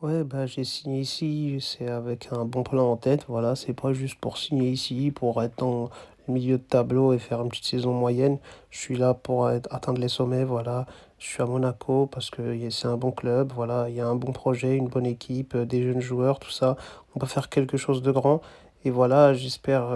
Ouais, bah, j'ai signé ici, c'est avec un bon plan en tête, voilà, c'est pas juste pour signer ici, pour être dans le milieu de tableau et faire une petite saison moyenne. Je suis là pour atteindre les sommets, voilà. Je suis à Monaco parce que c'est un bon club, voilà, il y a un bon projet, une bonne équipe, des jeunes joueurs, tout ça. On peut faire quelque chose de grand. Et voilà, j'espère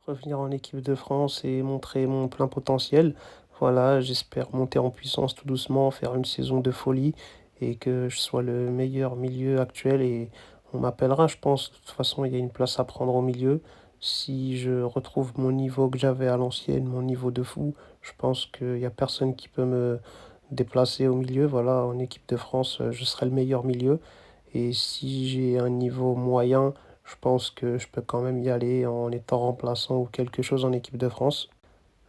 revenir en équipe de France et montrer mon plein potentiel. Voilà, j'espère monter en puissance tout doucement, faire une saison de folie et que je sois le meilleur milieu actuel et on m'appellera, je pense. De toute façon, il y a une place à prendre au milieu. Si je retrouve mon niveau que j'avais à l'ancienne, mon niveau de fou, je pense qu'il n'y a personne qui peut me déplacer au milieu. Voilà, en équipe de France, je serai le meilleur milieu. Et si j'ai un niveau moyen, je pense que je peux quand même y aller en étant remplaçant ou quelque chose en équipe de France.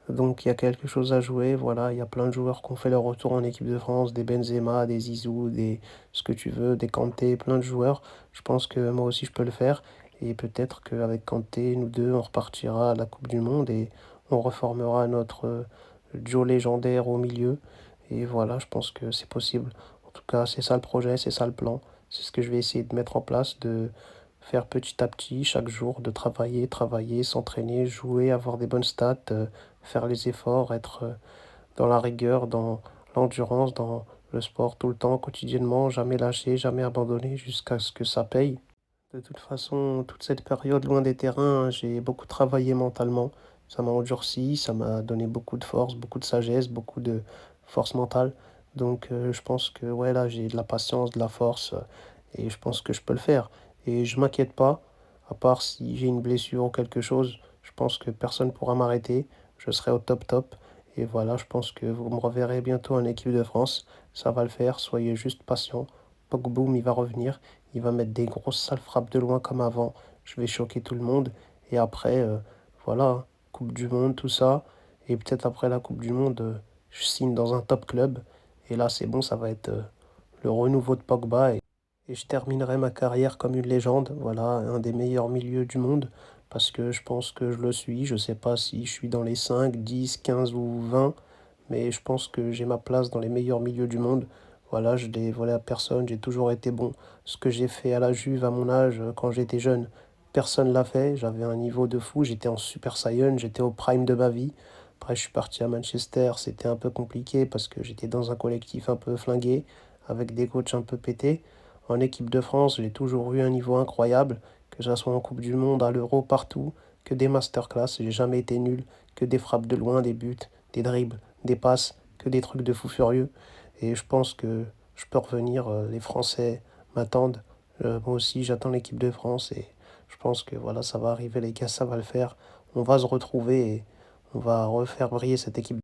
Donc il y a quelque chose à jouer, voilà, il y a plein de joueurs qui ont fait leur retour en équipe de France, des Benzema, des Zizou, des ce que tu veux, des Kanté, plein de joueurs. Je pense que moi aussi je peux le faire. Et peut-être qu'avec Kanté, nous deux, on repartira à la Coupe du Monde et on reformera notre duo légendaire au milieu. Et voilà, je pense que c'est possible. En tout cas, c'est ça le projet, c'est ça le plan. C'est ce que je vais essayer de mettre en place, de faire petit à petit, chaque jour, de travailler, travailler, s'entraîner, jouer, avoir des bonnes stats, faire les efforts, être dans la rigueur, dans l'endurance, dans le sport tout le temps, quotidiennement, jamais lâcher, jamais abandonner jusqu'à ce que ça paye. De toute façon, toute cette période loin des terrains, j'ai beaucoup travaillé mentalement. Ça m'a endurci, ça m'a donné beaucoup de force, beaucoup de sagesse, beaucoup de force mentale. Donc je pense que ouais, là, j'ai de la patience, de la force, et je pense que je peux le faire. Et je m'inquiète pas, à part si j'ai une blessure ou quelque chose, je pense que personne pourra m'arrêter. Je serai au top top. Et voilà, je pense que vous me reverrez bientôt en équipe de France. Ça va le faire, soyez juste patient. Pogboum, il va revenir. Il va mettre des grosses sales frappes de loin comme avant. Je vais choquer tout le monde. Et après, voilà, hein, Coupe du Monde, tout ça. Et peut-être après la Coupe du Monde, je signe dans un top club. Et là, c'est bon, ça va être le renouveau de Pogba. Et je terminerai ma carrière comme une légende. Voilà, un des meilleurs milieux du monde. Parce que je pense que je le suis. Je sais pas si je suis dans les 5, 10, 15 ou 20. Mais je pense que j'ai ma place dans les meilleurs milieux du monde. Voilà, je l'ai volé à personne, j'ai toujours été bon. Ce que j'ai fait à la Juve à mon âge, quand j'étais jeune, personne l'a fait. J'avais un niveau de fou, j'étais en Super Saiyan, j'étais au prime de ma vie. Après, je suis parti à Manchester, c'était un peu compliqué parce que j'étais dans un collectif un peu flingué, avec des coachs un peu pétés. En équipe de France, j'ai toujours eu un niveau incroyable, que ce soit en Coupe du Monde, à l'Euro, partout, que des masterclass, j'ai jamais été nul, que des frappes de loin, des buts, des dribbles, des passes, que des trucs de fou furieux. Et je pense que je peux revenir. Les Français m'attendent. Moi aussi, j'attends l'équipe de France et je pense que voilà, ça va arriver, les gars, ça va le faire. On va se retrouver et on va refaire briller cette équipe.